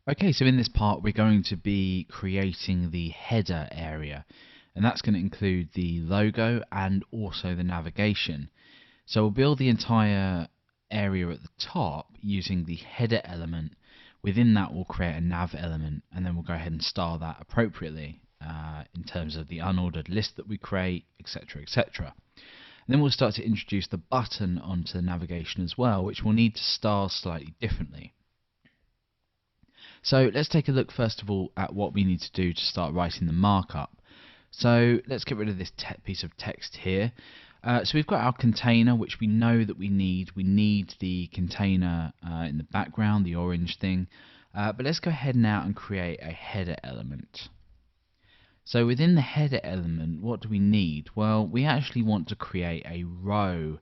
Okay, so in this part we're going to be creating the header area, and that's going to include the logo and also the navigation. So we'll build the entire area at the top using the header element. Within that we'll create a nav element, and then we'll go ahead and style that appropriately in terms of the unordered list that we create, etc, etc. And then we'll start to introduce the button onto the navigation as well, which we'll need to style slightly differently. So let's take a look first of all at what we need to do to start writing the markup. So let's get rid of this piece of text here. So we've got our container, which we know that we need. We need the container in the background, the orange thing. But let's go ahead now and create a header element. So within the header element, what do we need? Well, we actually want to create a row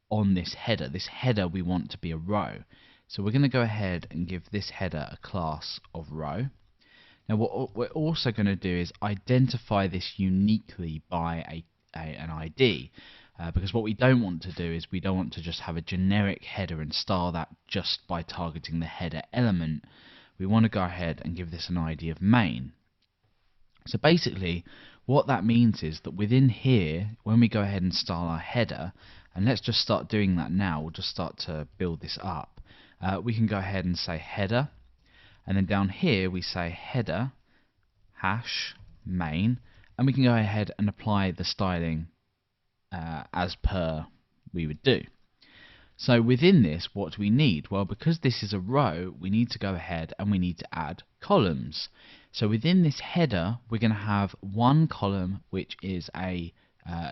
on this header. This header we want to be a row. So we're going to go ahead and give this header a class of row. Now what we're also going to do is identify this uniquely by an ID. Because what we don't want to do is we don't want to just have a generic header and style that just by targeting the header element. We want to go ahead and give this an ID of main. So basically what that means is that within here, when we go ahead and style our header, and let's just start doing that now, we'll just start to build this up. We can go ahead and say header, and then down here we say header hash main, and we can go ahead and apply the styling as per we would do. So within this, what do we need? Well, because this is a row, we need to go ahead and we need to add columns. So within this header, we're going to have one column which is a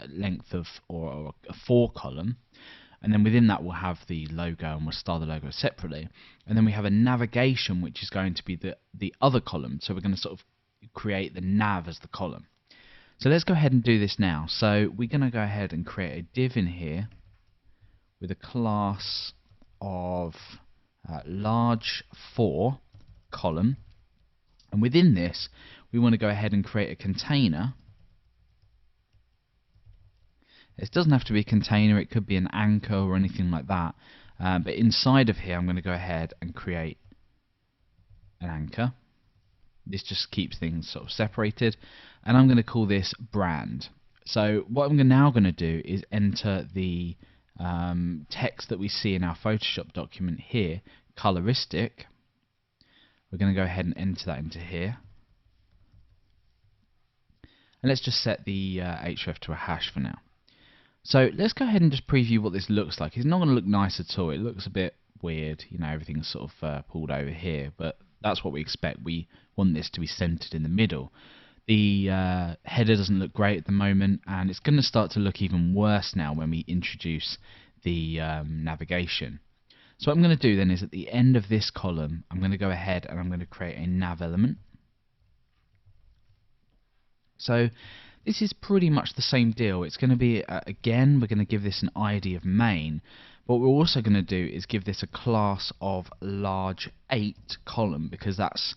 length of or a 4 column, and then within that we'll have the logo, and we'll style the logo separately. And then we have a navigation, which is going to be the other column. So we're going to sort of create the nav as the column. So let's go ahead and do this now. So we're going to go ahead and create a div in here with a class of large 4 column, and within this we want to go ahead and create a container. It doesn't have to be a container, it could be an anchor or anything like that, but inside of here I'm going to go ahead and create an anchor. This just keeps things sort of separated, and I'm going to call this brand. So what I'm now going to do is enter the text that we see in our Photoshop document here, coloristic. We're going to go ahead and enter that into here, and let's just set the href to a hash for now. So let's go ahead and just preview what this looks like. It's not going to look nice at all. It looks a bit weird, you know, everything's sort of pulled over here, but that's what we expect. We want this to be centered in the middle. The header doesn't look great at the moment, and it's going to start to look even worse now when we introduce the navigation. So what I'm going to do then is at the end of this column, I'm going to go ahead and I'm going to create a nav element. So this is pretty much the same deal. It's going to be, again, we're going to give this an ID of main. What we're also going to do is give this a class of large 8 column, because that's,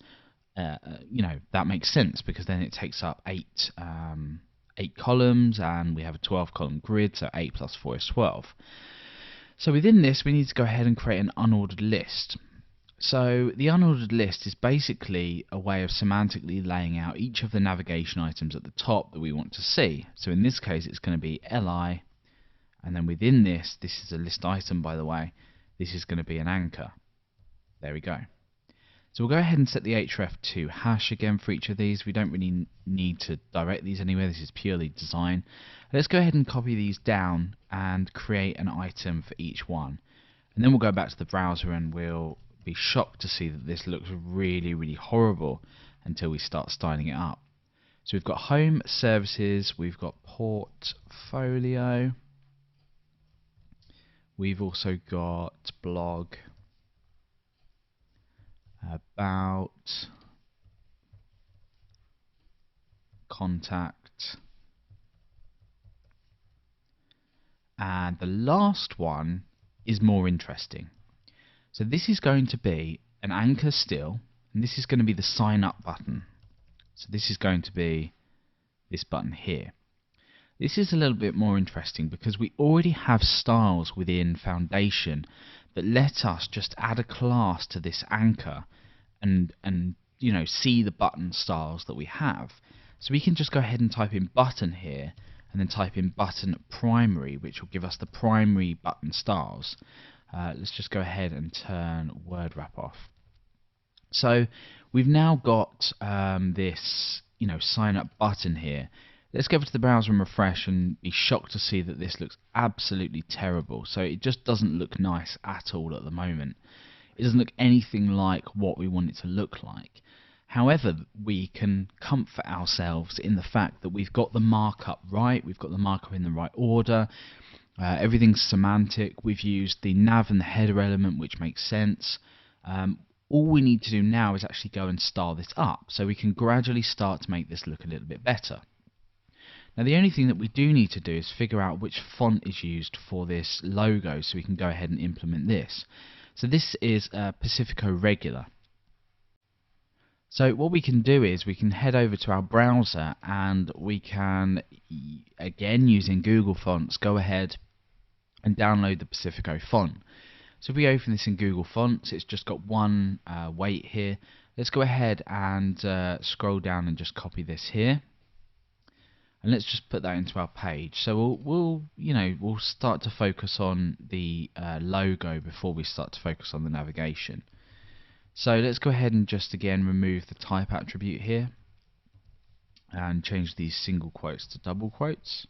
you know, that makes sense, because then it takes up 8 columns, and we have a 12 column grid, so 8 plus 4 is 12. So within this we need to go ahead and create an unordered list. So the unordered list is basically a way of semantically laying out each of the navigation items at the top that we want to see. So in this case it's going to be li, and then within this is a list item, by the way, this is going to be an anchor. There we go. So we'll go ahead and set the href to hash again for each of these. We don't really need to direct these anywhere, this is purely design. Let's go ahead and copy these down and create an item for each one. And then we'll go back to the browser and we'll be shocked to see that this looks really, really horrible until we start styling it up. So we've got home, services, we've got portfolio, we've also got blog, about, contact, and the last one is more interesting. So this is going to be an anchor still, and this is going to be the sign up button. So this is going to be this button here. This is a little bit more interesting because we already have styles within Foundation that let us just add a class to this anchor and you know, see the button styles that we have. So we can just go ahead and type in button here, and then type in button primary, which will give us the primary button styles. Let's just go ahead and turn word wrap off. So we've now got this, you know, sign up button here. Let's go over to the browser and refresh and be shocked to see that this looks absolutely terrible. So it just doesn't look nice at all at the moment. It doesn't look anything like what we want it to look like. However, we can comfort ourselves in the fact that we've got the markup right, we've got the markup in the right order, everything's semantic, we've used the nav and the header element, which makes sense. All we need to do now is actually go and style this up, so we can gradually start to make this look a little bit better. Now the only thing that we do need to do is figure out which font is used for this logo, so we can go ahead and implement this. So this is Pacifico Regular. So what we can do is we can head over to our browser and we can, again using Google Fonts, go ahead and download the Pacifico font. So if we open this in Google Fonts, it's just got one weight here. Let's go ahead and scroll down and just copy this here. And let's just put that into our page. So we'll start to focus on the logo before we start to focus on the navigation. So let's go ahead and just again remove the type attribute here and change these single quotes to double quotes.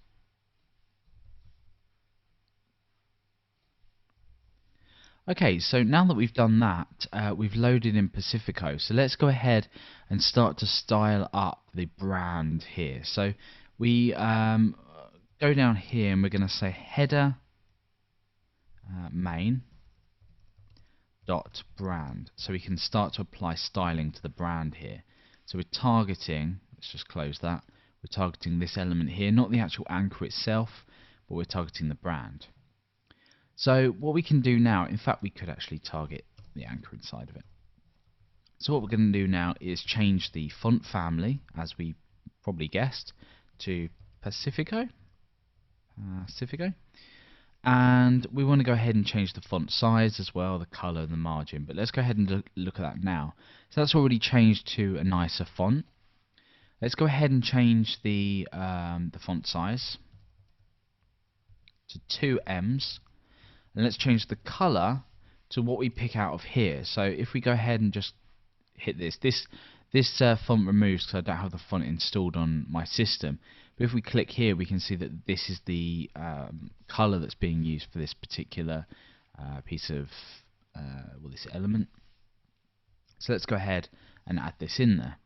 Okay, so now that we've done that, we've loaded in Pacifico. So let's go ahead and start to style up the brand here. So we go down here and we're going to say header main dot brand, so we can start to apply styling to the brand here. So we're targeting, let's just close that, we're targeting this element here, not the actual anchor itself, but we're targeting the brand. So what we can do now, in fact we could actually target the anchor inside of it. So what we're going to do now is change the font family, as we probably guessed, to Pacifico. And we want to go ahead and change the font size as well, the color and the margin. But let's go ahead and look at that now. So that's already changed to a nicer font. Let's go ahead and change the font size to 2 M's. And let's change the color to what we pick out of here. So if we go ahead and just hit this font removes because I don't have the font installed on my system. But if we click here, we can see that this is the color that's being used for this particular piece of this element. So let's go ahead and add this in there.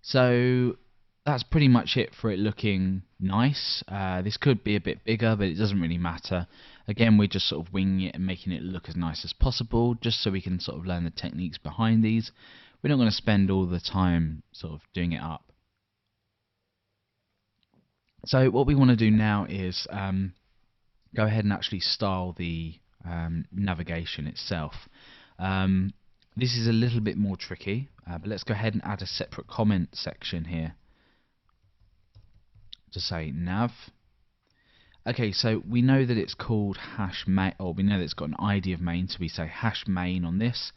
So that's pretty much it for it looking nice. This could be a bit bigger, but it doesn't really matter. Again, we're just sort of winging it and making it look as nice as possible, just so we can sort of learn the techniques behind these. We're not going to spend all the time sort of doing it up. So what we want to do now is go ahead and actually style the navigation itself. This is a little bit more tricky, but let's go ahead and add a separate comment section here to say nav. Okay, so we know that it's called hash main, or we know that it's got an ID of main, so we say hash main on this.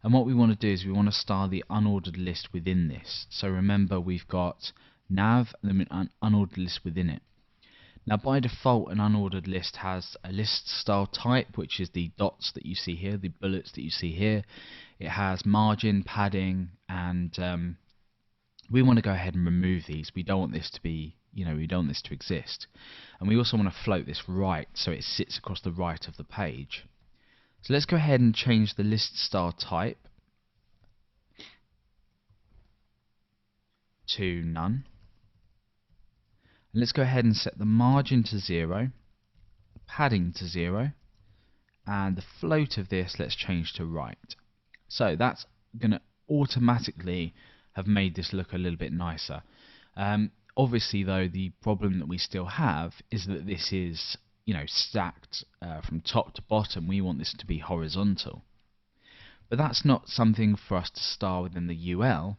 And what we want to do is we want to style the unordered list within this. So remember, we've got nav and then an unordered list within it. Now by default, an unordered list has a list style type, which is the dots that you see here, the bullets that you see here. It has margin, padding, and we want to go ahead and remove these. We don't want this to be, we don't want this to exist. And we also want to float this right so it sits across the right of the page. So let's go ahead and change the list style type to none. And let's go ahead and set the margin to 0, the padding to 0, and the float of this let's change to right. So that's going to automatically have made this look a little bit nicer. Obviously though, the problem that we still have is that this is stacked from top to bottom. We want this to be horizontal. But that's not something for us to style within the UL.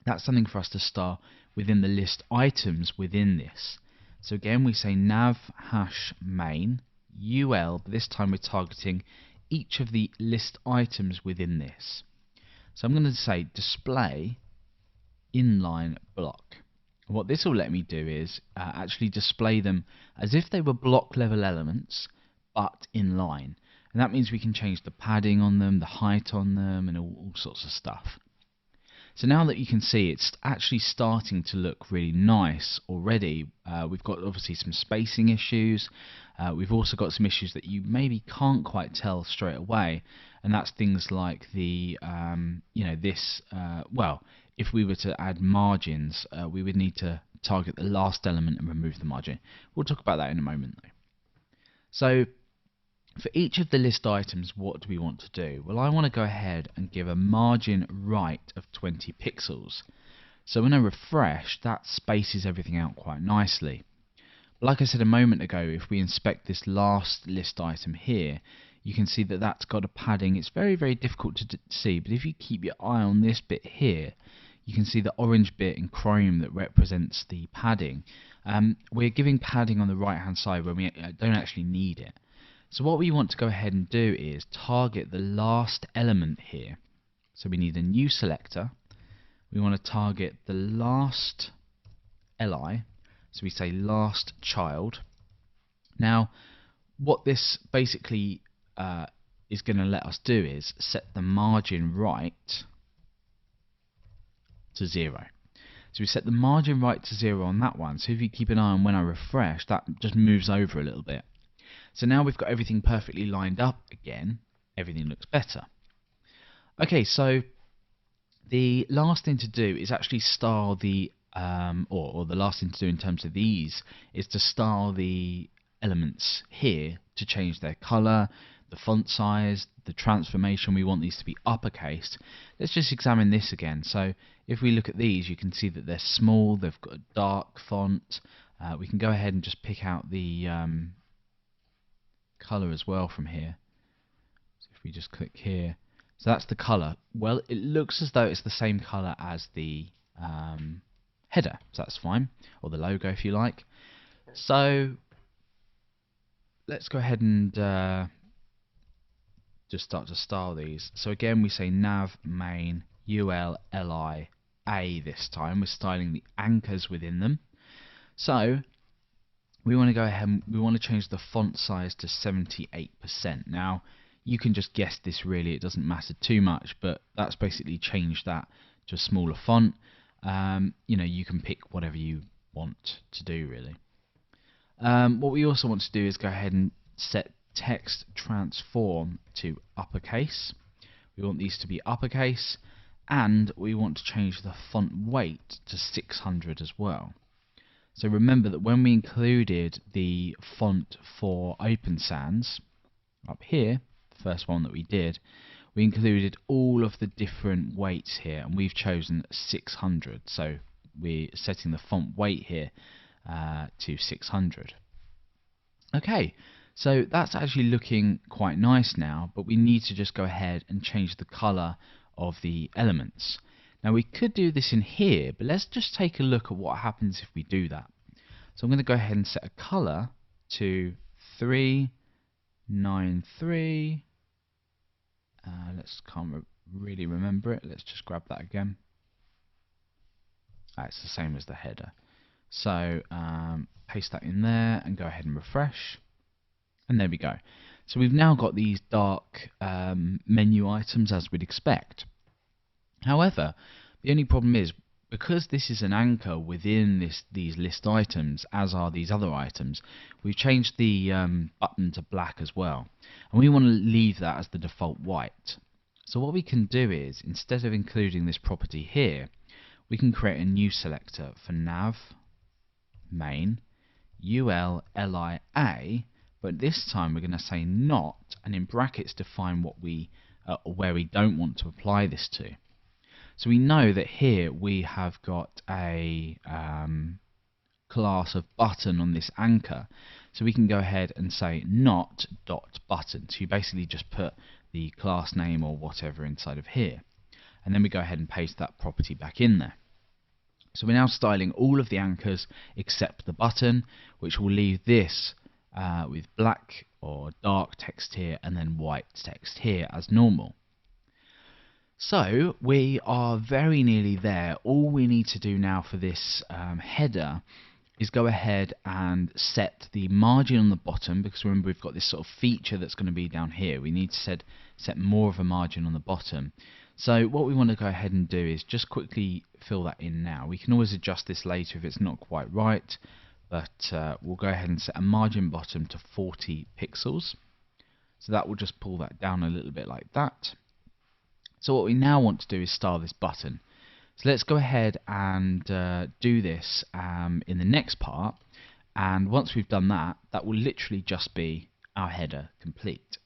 That's something for us to style within the list items within this. So again, we say nav hash main UL, but this time we're targeting each of the list items within this. So I'm going to say display inline block. What this will let me do is actually display them as if they were block level elements, but in line. And that means we can change the padding on them, the height on them, and all sorts of stuff. So now that you can see, it's actually starting to look really nice already. We've got obviously some spacing issues. We've also got some issues that you maybe can't quite tell straight away, and that's things like the, well, if we were to add margins, we would need to target the last element and remove the margin. We'll talk about that in a moment though. So for each of the list items, what do we want to do? Well, I want to go ahead and give a margin right of 20 pixels. So when I refresh, that spaces everything out quite nicely. But like I said a moment ago, if we inspect this last list item here, you can see that that's got a padding. It's very, very difficult to see, but if you keep your eye on this bit here, you can see the orange bit in Chrome that represents the padding. We're giving padding on the right hand side when we don't actually need it. So what we want to go ahead and do is target the last element here. So we need a new selector. We want to target the last li. So we say last child. Now what this basically is going to let us do is set the margin right to 0. So we set the margin right to 0 on that one. So if you keep an eye on when I refresh, that just moves over a little bit. So now we've got everything perfectly lined up again. Everything looks better. Okay, so the last thing to do is actually style the, or the last thing to do in terms of these is to style the elements here to change their color, the font size, the transformation. We want these to be uppercase. Let's just examine this again. So if we look at these, you can see that they're small, they've got a dark font. We can go ahead and just pick out the color as well from here. So if we just click here, so that's the color. Well, it looks as though it's the same color as the header, so that's fine, or the logo if you like. So let's go ahead and just start to style these. So again, we say nav main ul li a this time. We're styling the anchors within them. So we want to go ahead and we want to change the font size to 78%. Now you can just guess this, really, it doesn't matter too much, but that's basically changed that to a smaller font. You can pick whatever you want to do, really. What we also want to do is go ahead and set text transform to uppercase. We want these to be uppercase, and we want to change the font weight to 600 as well. So remember that when we included the font for Open Sans up here, the first one that we did, we included all of the different weights here, and we've chosen 600. So we're setting the font weight here to 600. Okay, so that's actually looking quite nice now, but we need to just go ahead and change the color of the elements. Now we could do this in here, but let's just take a look at what happens if we do that. So I'm going to go ahead and set a color to 393. Can't really remember it. Let's just grab that again. It's the same as the header. So paste that in there and go ahead and refresh. And there we go. So we've now got these dark menu items as we'd expect. However, the only problem is, because this is an anchor within these list items, as are these other items, we've changed the button to black as well. And we want to leave that as the default white. So what we can do is, instead of including this property here, we can create a new selector for nav main ul li a, but this time we're going to say not, and in brackets define what where we don't want to apply this to. So we know that here we have got a class of button on this anchor, so we can go ahead and say not dot button. So you basically just put the class name or whatever inside of here, and then we go ahead and paste that property back in there. So we're now styling all of the anchors except the button, which will leave this with black or dark text here and then white text here as normal. So we are very nearly there. All we need to do now for this header is go ahead and set the margin on the bottom, because remember we've got this sort of feature that's going to be down here. We need to set more of a margin on the bottom. So what we want to go ahead and do is just quickly fill that in now. We can always adjust this later if it's not quite right, but we'll go ahead and set a margin bottom to 40 pixels. So that will just pull that down a little bit like that. So what we now want to do is style this button. So let's go ahead and do this in the next part, and once we've done that, that will literally just be our header complete.